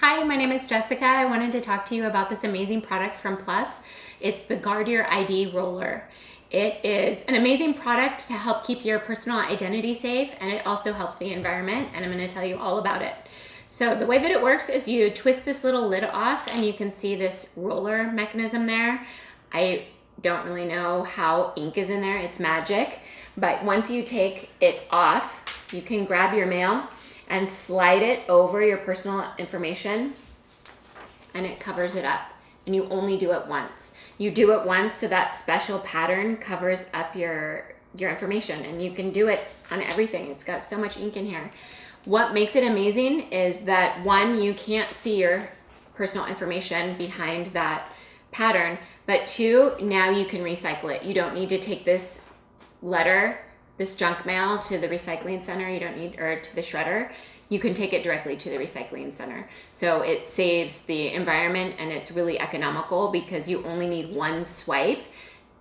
Hi, my name is Jessica. I wanted to talk to you about this amazing product from Plus. It's the Guard Your ID Roller. It is an amazing product to help keep your personal identity safe, and it also helps the environment, and I'm going to tell you all about it. So the way that it works is you twist this little lid off and you can see this roller mechanism there. I don't really know how ink is in there, it's magic, but once you take it off, you can grab your mail and slide it over your personal information and it covers it up. And you only do it once. You do it once so that special pattern covers up your information, and you can do it on everything. It's got so much ink in here. What makes it amazing is that one, you can't see your personal information behind that pattern, but two, now you can recycle it. You don't need to take this letter, this junk mail, to the recycling center. You don't need, or to the shredder. You can take it directly to the recycling center. So it saves the environment and it's really economical because you only need one swipe.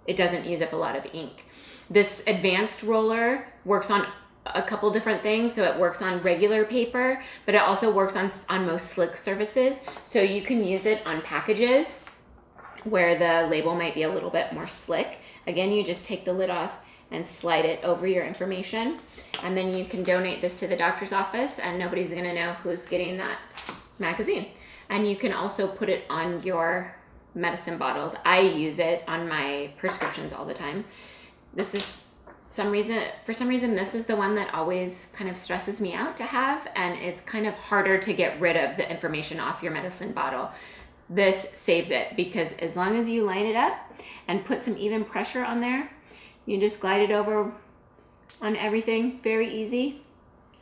It doesn't use up a lot of ink. This advanced roller works on a couple different things. So it works on regular paper, but it also works on most slick surfaces. So you can use it on packages where the label might be a little bit more slick. Again, you just take the lid off and slide it over your information, and then you can donate this to the doctor's office and nobody's gonna know who's getting that magazine. And you can also put it on your medicine bottles. I use it on my prescriptions all the time. This is for some reason this is the one that always kind of stresses me out to have, and it's kind of harder to get rid of the information off your medicine bottle. This saves it because as long as you line it up and put some even pressure on there, you just glide it over on everything, very easy.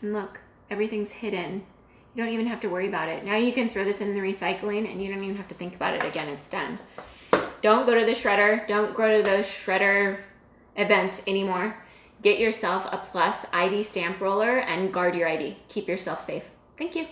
And look, everything's hidden. You don't even have to worry about it. Now you can throw this in the recycling and you don't even have to think about it again, it's done. Don't go to the shredder. Don't go to those shredder events anymore. Get yourself a Plus ID stamp roller and guard your ID. Keep yourself safe. Thank you.